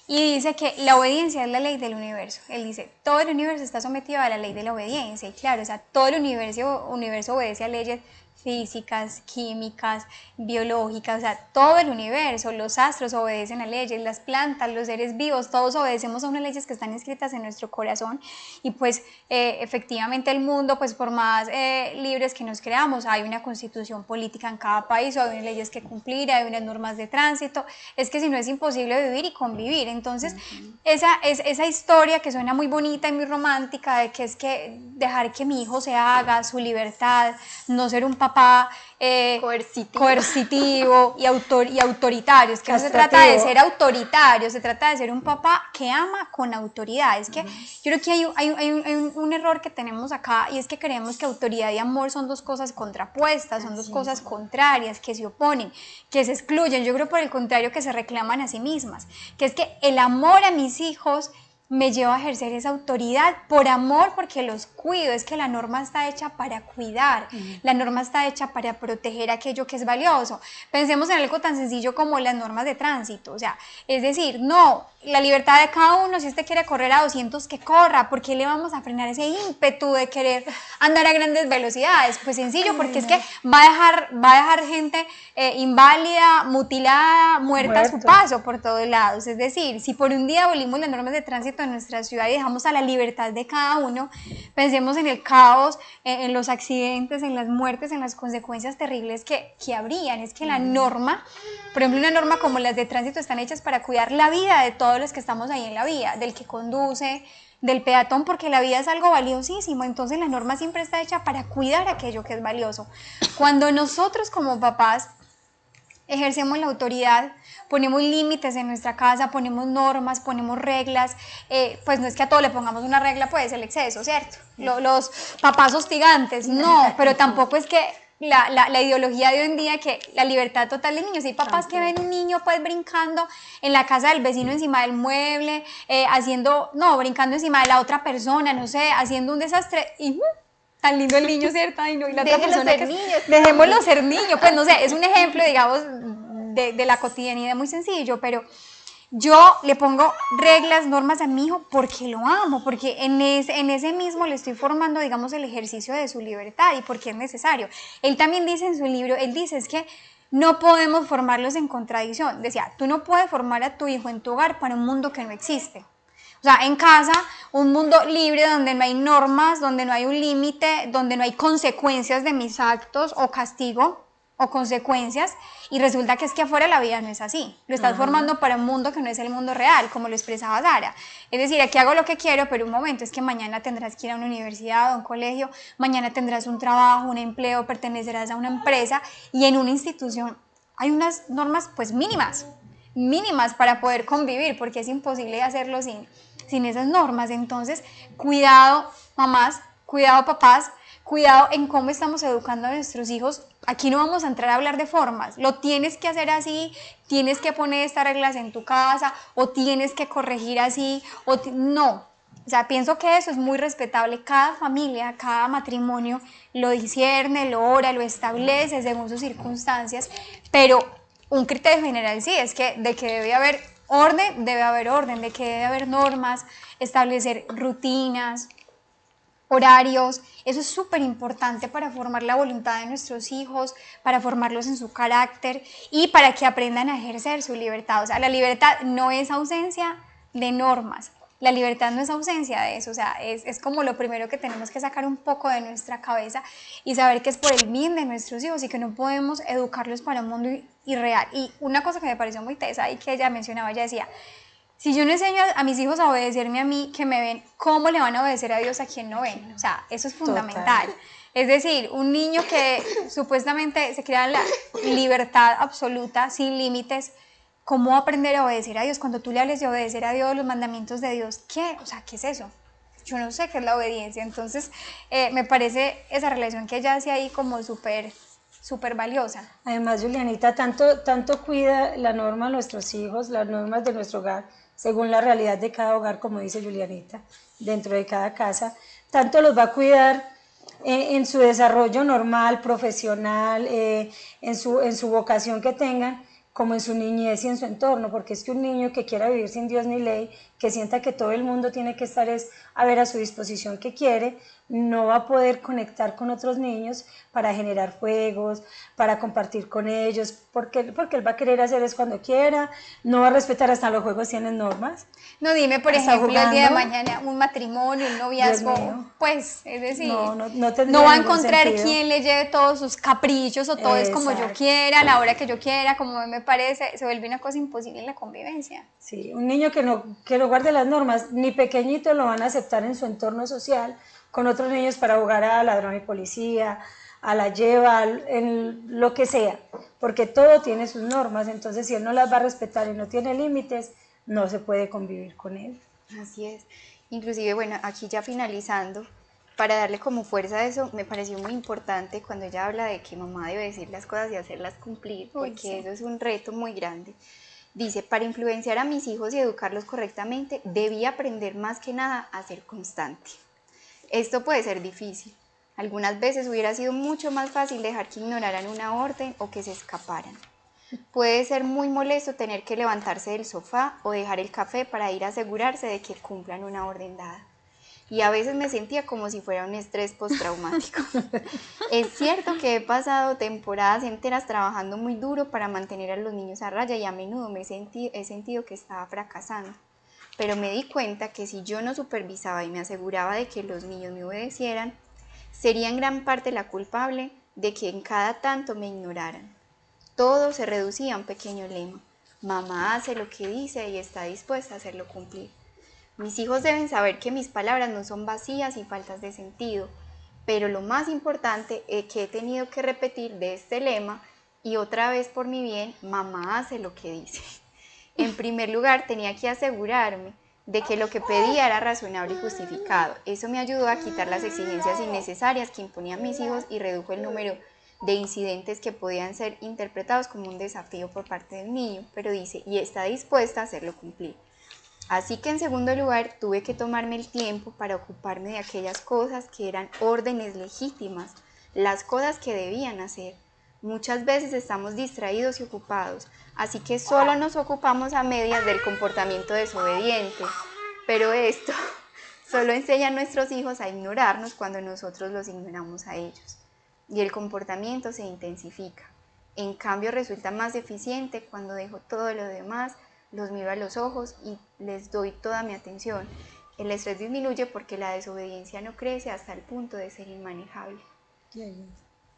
[SPEAKER 1] y dice que la obediencia es la ley del universo. Él dice, todo el universo está sometido a la ley de la obediencia, y claro, o sea, todo el universo obedece a leyes físicas, químicas, biológicas, o sea, todo el universo, los astros obedecen a leyes, las plantas, los seres vivos, todos obedecemos a unas leyes que están escritas en nuestro corazón. Y pues efectivamente el mundo, pues por más libres que nos creamos, hay una constitución política en cada país, hay unas leyes que cumplir, hay unas normas de tránsito, es que si no es imposible vivir y convivir. Entonces esa historia que suena muy bonita y muy romántica de que es que dejar que mi hijo se haga, su libertad, no ser un papá papá coercitivo y autoritario. Es que no se trata de ser autoritario, se trata de ser un papá que ama con autoridad. Es que yo creo que hay un error que tenemos acá, y es que creemos que autoridad y amor son dos cosas contrapuestas, son dos cosas contrarias, que se oponen, que se excluyen. Yo creo por el contrario que se reclaman a sí mismas, que es que el amor a mis hijos me lleva a ejercer esa autoridad por amor, porque los cuido. Es que la norma está hecha para cuidar, la norma está hecha para proteger aquello que es valioso. Pensemos en algo tan sencillo como las normas de tránsito, o sea, es decir, no, la libertad de cada uno, si este quiere correr a 200, que corra. ¿Por qué le vamos a frenar ese ímpetu de querer andar a grandes velocidades? Pues sencillo, porque es que va a dejar gente inválida, mutilada, muerta a su paso por todos lados. Es decir, si por un día abolimos las normas de tránsito en nuestra ciudad y dejamos a la libertad de cada uno, pensemos en el caos, en los accidentes, en las muertes, en las consecuencias terribles que habrían. Es que la norma, por ejemplo, una norma como las de tránsito, están hechas para cuidar la vida de todos los que estamos ahí en la vía, del que conduce, del peatón, porque la vida es algo valiosísimo. Entonces la norma siempre está hecha para cuidar aquello que es valioso. Cuando nosotros como papás ejercemos la autoridad, ponemos límites en nuestra casa, ponemos normas, ponemos reglas, pues no es que a todo le pongamos una regla, pues el exceso, ¿cierto? Los papás hostigantes, no, pero tampoco es que la ideología de hoy en día, que la libertad total de niños. Hay papás que ven un niño pues brincando en la casa del vecino encima del mueble, brincando encima de la otra persona, no sé, haciendo un desastre, y tan lindo el niño, ¿cierto? Ay, no, y la otra persona dejémoslo ser niño, pues no sé, es un ejemplo, digamos, de la cotidianidad muy sencillo, pero yo le pongo reglas, normas a mi hijo porque lo amo, porque en ese mismo le estoy formando, digamos, el ejercicio de su libertad, y porque es necesario. Él también dice en su libro, él dice, es que no podemos formarlos en contradicción. Decía, tú no puedes formar a tu hijo en tu hogar para un mundo que no existe. O sea, en casa, un mundo libre donde no hay normas, donde no hay un límite, donde no hay consecuencias de mis actos o castigo o consecuencias, y resulta que es que afuera la vida no es así. Lo estás formando para un mundo que no es el mundo real, como lo expresaba Sara. Es decir, aquí hago lo que quiero, pero un momento, es que mañana tendrás que ir a una universidad o a un colegio, mañana tendrás un trabajo, un empleo, pertenecerás a una empresa, y en una institución hay unas normas pues mínimas para poder convivir, porque es imposible hacerlo sin esas normas. Entonces, cuidado mamás, cuidado papás, cuidado en cómo estamos educando a nuestros hijos. Aquí no vamos a entrar a hablar de formas, lo tienes que hacer así, tienes que poner estas reglas en tu casa, o tienes que corregir así, no. O sea, pienso que eso es muy respetable. Cada familia, cada matrimonio lo discierne, lo ora, lo establece según sus circunstancias, pero un criterio general sí, es que de que debe haber orden, de que debe haber normas, establecer rutinas, horarios. Eso es súper importante para formar la voluntad de nuestros hijos, para formarlos en su carácter y para que aprendan a ejercer su libertad. O sea, la libertad no es ausencia de normas, la libertad no es ausencia de eso. O sea, es como lo primero que tenemos que sacar un poco de nuestra cabeza y saber que es por el bien de nuestros hijos y que no podemos educarlos para un mundo irreal. Y una cosa que me pareció muy tesa y que ella mencionaba, ella decía, si yo no enseño a mis hijos a obedecerme a mí, que me ven, ¿cómo le van a obedecer a Dios a quien no ven? O sea, eso es fundamental. Total. Es decir, un niño que supuestamente se crea en la libertad absoluta, sin límites, ¿cómo va a aprender a obedecer a Dios? Cuando tú le hables de obedecer a Dios, los mandamientos de Dios, ¿qué? O sea, ¿qué es eso? Yo no sé qué es la obediencia. Entonces, me parece esa relación que ella hace ahí como súper valiosa.
[SPEAKER 2] Además, Julianita, tanto cuida la norma a nuestros hijos, las normas de nuestro hogar, según la realidad de cada hogar, como dice Julianita, dentro de cada casa, tanto los va a cuidar en su desarrollo normal, profesional, en su vocación que tengan, como en su niñez y en su entorno, porque es que un niño que quiera vivir sin Dios ni ley, que sienta que todo el mundo tiene que estar a ver a su disposición que quiere, no va a poder conectar con otros niños para generar juegos, para compartir con ellos, porque él va a querer hacer eso cuando quiera, no va a respetar, hasta los juegos tienen normas.
[SPEAKER 1] No, dime, por ejemplo, el día de mañana un matrimonio, un noviazgo, pues, es decir, no va a encontrar quien le lleve todos sus caprichos o todo es como yo quiera, a la hora que yo quiera, como me parece, se vuelve una cosa imposible en la convivencia.
[SPEAKER 2] Sí, un niño que no guarde las normas, ni pequeñito lo van a aceptar en su entorno social, con otros niños para jugar a ladrón y policía, a la lleva, en lo que sea, porque todo tiene sus normas, entonces si él no las va a respetar y no tiene límites, no se puede convivir con él.
[SPEAKER 4] Así es. Inclusive, bueno, aquí ya finalizando, para darle como fuerza a eso, me pareció muy importante cuando ella habla de que mamá debe decir las cosas y hacerlas cumplir, porque
[SPEAKER 1] sí.
[SPEAKER 4] eso es un reto muy grande. Dice, para influenciar a mis hijos y educarlos correctamente, debí aprender más que nada a ser constante. Esto puede ser difícil. Algunas veces hubiera sido mucho más fácil dejar que ignoraran una orden o que se escaparan. Puede ser muy molesto tener que levantarse del sofá o dejar el café para ir a asegurarse de que cumplan una orden dada. Y a veces me sentía como si fuera un estrés postraumático. Es cierto que he pasado temporadas enteras trabajando muy duro para mantener a los niños a raya y a menudo he sentido que estaba fracasando. Pero me di cuenta que si yo no supervisaba y me aseguraba de que los niños me obedecieran, sería en gran parte la culpable de que en cada tanto me ignoraran. Todo se reducía a un pequeño lema: mamá hace lo que dice y está dispuesta a hacerlo cumplir. Mis hijos deben saber que mis palabras no son vacías y faltas de sentido, pero lo más importante es que he tenido que repetir de este lema y otra vez por mi bien: mamá hace lo que dice. En primer lugar, tenía que asegurarme de que lo que pedía era razonable y justificado. Eso me ayudó a quitar las exigencias innecesarias que imponían mis hijos y redujo el número de incidentes que podían ser interpretados como un desafío por parte del niño, pero dice, y está dispuesta a hacerlo cumplir. Así que en segundo lugar tuve que tomarme el tiempo para ocuparme de aquellas cosas que eran órdenes legítimas, las cosas que debían hacer. Muchas veces estamos distraídos y ocupados, así que solo nos ocupamos a medias del comportamiento desobediente. Pero esto solo enseña a nuestros hijos a ignorarnos cuando nosotros los ignoramos a ellos. Y el comportamiento se intensifica. En cambio, resulta más eficiente cuando dejo todo lo demás, los miro a los ojos y les doy toda mi atención. El estrés disminuye porque la desobediencia no crece hasta el punto de ser inmanejable.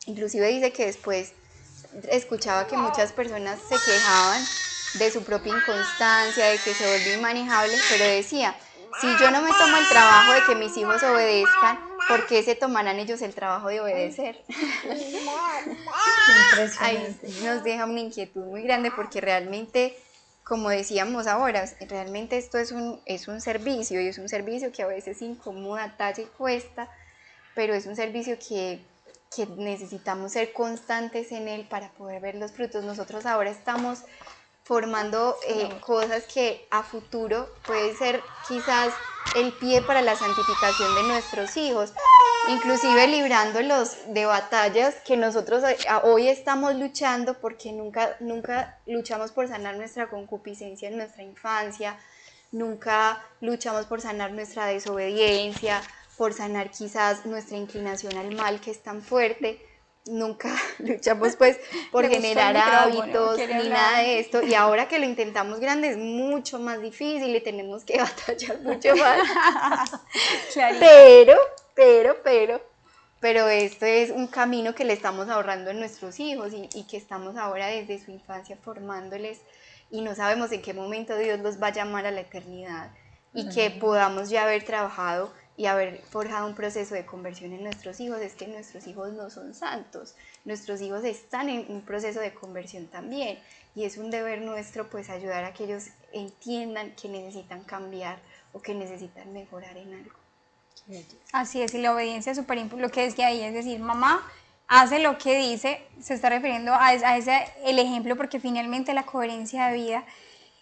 [SPEAKER 4] Inclusive dice que después escuchaba que muchas personas se quejaban de su propia inconstancia, de que se volvió inmanejable, pero decía, si yo no me tomo el trabajo de que mis hijos obedezcan, ¿por qué se tomarán ellos el trabajo de obedecer? Ahí nos deja una inquietud muy grande porque realmente, como decíamos ahora, realmente esto es un servicio y es un servicio que a veces incomoda, talla y cuesta, pero es un servicio que necesitamos ser constantes en él para poder ver los frutos. Nosotros ahora estamos formando cosas que a futuro puede ser quizás el pie para la santificación de nuestros hijos, inclusive librándolos de batallas que nosotros hoy estamos luchando, porque nunca luchamos por sanar nuestra concupiscencia en nuestra infancia, nunca luchamos por sanar nuestra desobediencia, por sanar quizás nuestra inclinación al mal que es tan fuerte. Nunca luchamos pues por generar hábitos ni nada de esto, y ahora que lo intentamos grande es mucho más difícil y tenemos que batallar mucho más. pero esto es un camino que le estamos ahorrando a nuestros hijos y que estamos ahora desde su infancia formándoles, y no sabemos en qué momento Dios los va a llamar a la eternidad, y que podamos ya haber trabajado y haber forjado un proceso de conversión en nuestros hijos. Es que nuestros hijos no son santos, nuestros hijos están en un proceso de conversión también, y es un deber nuestro pues ayudar a que ellos entiendan que necesitan cambiar o que necesitan mejorar en algo.
[SPEAKER 1] Así es, y la obediencia es súper importante, lo que decía ahí, es decir, mamá hace lo que dice, se está refiriendo a ese el ejemplo, porque finalmente la coherencia de vida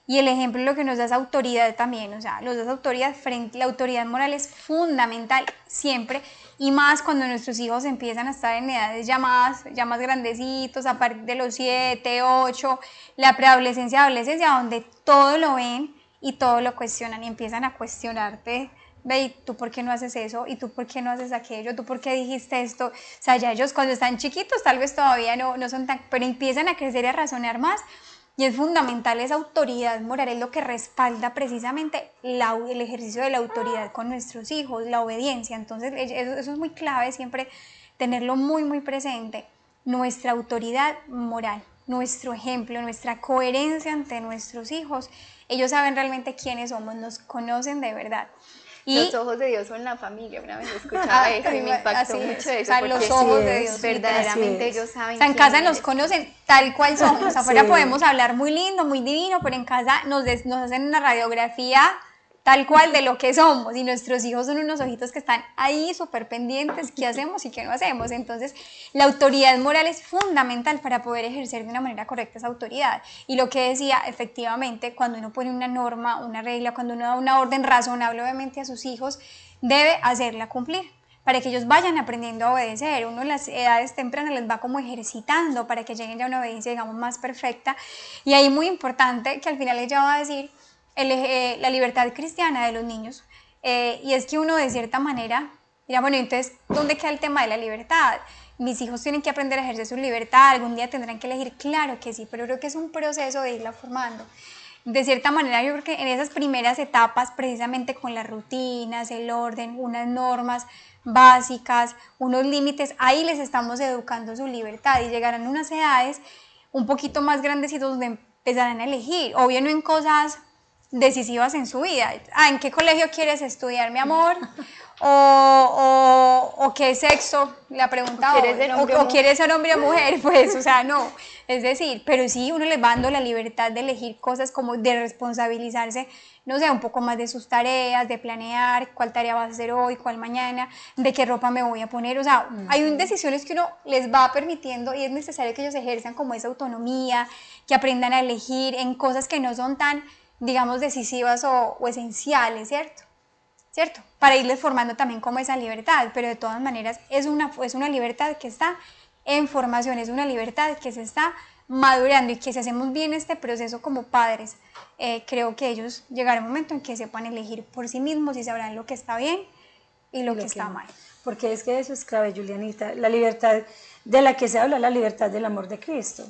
[SPEAKER 1] y el ejemplo lo que nos da es autoridad también, o sea, nos da autoridad la autoridad moral es fundamental siempre, y más cuando nuestros hijos empiezan a estar en edades ya más grandecitos, a partir de los 7, 8, la preadolescencia, adolescencia, donde todo lo ven y todo lo cuestionan y empiezan a cuestionarte. Ve, ¿y tú por qué no haces eso? ¿Y tú por qué no haces aquello? ¿Tú por qué dijiste esto? O sea, ya ellos cuando están chiquitos tal vez todavía no son tan, pero empiezan a crecer y a razonar más. Y es fundamental esa autoridad moral, es lo que respalda precisamente el ejercicio de la autoridad con nuestros hijos, la obediencia. Entonces eso es muy clave, siempre tenerlo muy, muy presente. Nuestra autoridad moral, nuestro ejemplo, nuestra coherencia ante nuestros hijos. Ellos saben realmente quiénes somos, nos conocen de verdad.
[SPEAKER 4] Los ojos de Dios son la familia. Una vez escuchaba eso y me impactó mucho eso.
[SPEAKER 1] O sea, los ojos de Dios.
[SPEAKER 4] Verdaderamente ellos saben.
[SPEAKER 1] O sea, en casa nos conocen tal cual somos. Afuera podemos hablar muy lindo, muy divino, pero en casa nos hacen una radiografía tal cual de lo que somos, y nuestros hijos son unos ojitos que están ahí súper pendientes, qué hacemos y qué no hacemos. Entonces la autoridad moral es fundamental para poder ejercer de una manera correcta esa autoridad. Y lo que decía, efectivamente, cuando uno pone una norma, una regla, cuando uno da una orden razonable obviamente a sus hijos, debe hacerla cumplir, para que ellos vayan aprendiendo a obedecer. Uno en las edades tempranas les va como ejercitando para que lleguen ya a una obediencia, digamos, más perfecta. Y ahí muy importante, que al final ella va a decir, la libertad cristiana de los niños, y es que uno de cierta manera dirá, bueno, entonces, ¿dónde queda el tema de la libertad? Mis hijos tienen que aprender a ejercer su libertad, algún día tendrán que elegir, claro que sí, pero creo que es un proceso de irla formando. De cierta manera, yo creo que en esas primeras etapas, precisamente con las rutinas, el orden, unas normas básicas, unos límites, ahí les estamos educando su libertad, y llegarán a unas edades un poquito más grandecitos donde empezarán a elegir, obvio no en cosas decisivas en su vida. ¿En qué colegio quieres estudiar, mi amor? O qué sexo, la pregunta, o quieres ser hombre o mujer, pues, o sea, no, es decir, pero sí uno les va dando la libertad de elegir cosas, como de responsabilizarse, no sé, un poco más de sus tareas, de planear cuál tarea vas a hacer hoy, cuál mañana, de qué ropa me voy a poner. O sea, hay decisiones que uno les va permitiendo, y es necesario que ellos ejerzan como esa autonomía, que aprendan a elegir en cosas que no son tan, digamos, decisivas o esenciales, ¿cierto? Para irles formando también como esa libertad, pero de todas maneras es una libertad que está en formación, es una libertad que se está madurando, y que si hacemos bien este proceso como padres, creo que ellos llegará un momento en que sepan elegir por sí mismos y sabrán lo que está bien y lo que está mal.
[SPEAKER 2] Porque es que eso es clave, Julianita, la libertad de la que se habla, la libertad del amor de Cristo.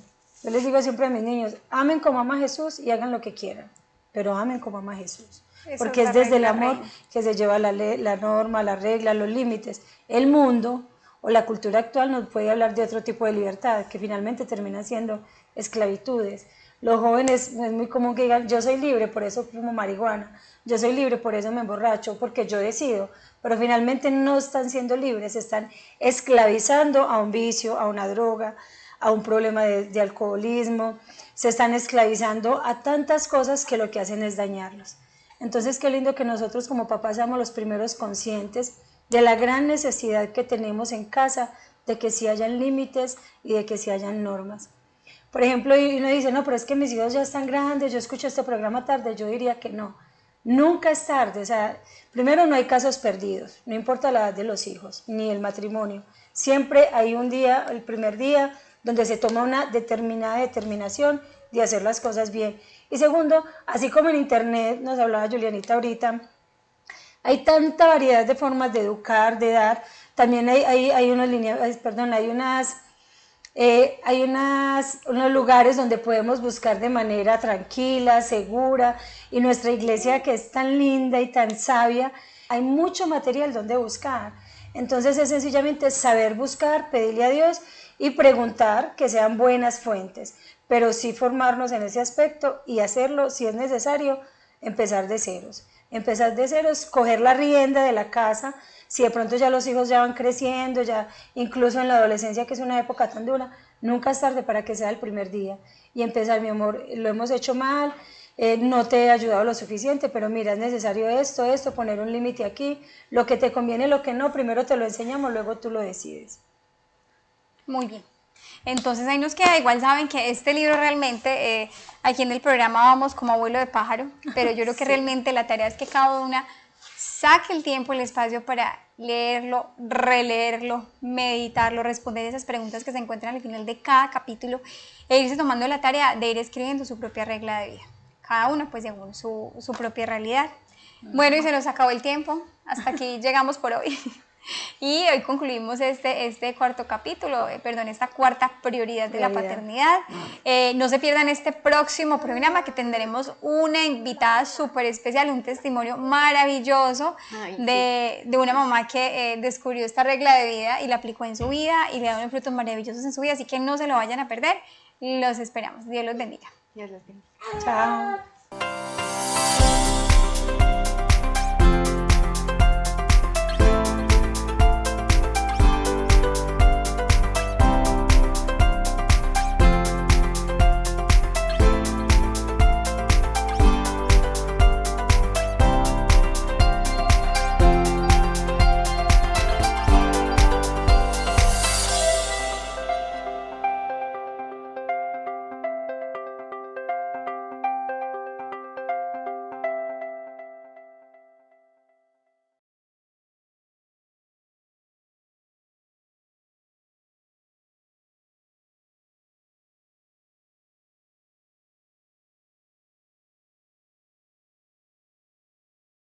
[SPEAKER 2] Yo les digo siempre a mis niños, amen como ama Jesús y hagan lo que quieran, pero amen como ama Jesús, porque es desde el amor que se lleva la norma, la regla, los límites. El mundo o la cultura actual nos puede hablar de otro tipo de libertad, que finalmente terminan siendo esclavitudes. Los jóvenes es muy común que digan, yo soy libre, por eso fumo marihuana, yo soy libre, por eso me emborracho, porque yo decido, pero finalmente no están siendo libres, están esclavizando a un vicio, a una droga, a un problema de alcoholismo, se están esclavizando a tantas cosas que lo que hacen es dañarlos. Entonces, qué lindo que nosotros como papás seamos los primeros conscientes de la gran necesidad que tenemos en casa de que sí hayan límites y de que sí hayan normas. Por ejemplo, uno dice, no, pero es que mis hijos ya están grandes, yo escucho este programa tarde. Yo diría que no, nunca es tarde. O sea, primero, no hay casos perdidos, no importa la edad de los hijos, ni el matrimonio. Siempre hay un día, el primer día, donde se toma una determinación de hacer las cosas bien. Y segundo, así como en internet, nos hablaba Julianita ahorita, hay tanta variedad de formas de educar, de dar. También hay unos lugares donde podemos buscar de manera tranquila, segura, y nuestra iglesia, que es tan linda y tan sabia, hay mucho material donde buscar. Entonces es sencillamente saber buscar, pedirle a Dios y preguntar, que sean buenas fuentes, pero sí formarnos en ese aspecto y hacerlo, si es necesario, empezar de ceros, coger la rienda de la casa. Si de pronto ya los hijos ya van creciendo, ya incluso en la adolescencia, que es una época tan dura, nunca es tarde para que sea el primer día y empezar, mi amor, lo hemos hecho mal, no te he ayudado lo suficiente, pero mira, es necesario esto, poner un límite aquí, lo que te conviene, lo que no, primero te lo enseñamos, luego tú lo decides.
[SPEAKER 1] Muy bien. Entonces ahí nos queda, igual saben que este libro realmente, aquí en el programa vamos como abuelo de pájaro, pero yo creo que realmente la tarea es que cada una saque el tiempo, el espacio para leerlo, releerlo, meditarlo, responder esas preguntas que se encuentran al final de cada capítulo, e irse tomando la tarea de ir escribiendo su propia regla de vida, cada uno pues según su propia realidad. Bueno, y se nos acabó el tiempo, hasta aquí llegamos por hoy. Y hoy concluimos este cuarto capítulo, esta cuarta prioridad de la paternidad. No se pierdan este próximo programa, que tendremos una invitada súper especial, un testimonio maravilloso de una mamá que descubrió esta regla de vida y la aplicó en su vida y le da unos frutos maravillosos en su vida, así que no se lo vayan a perder. Los esperamos. Dios los bendiga.
[SPEAKER 4] Dios los bendiga.
[SPEAKER 2] Chao.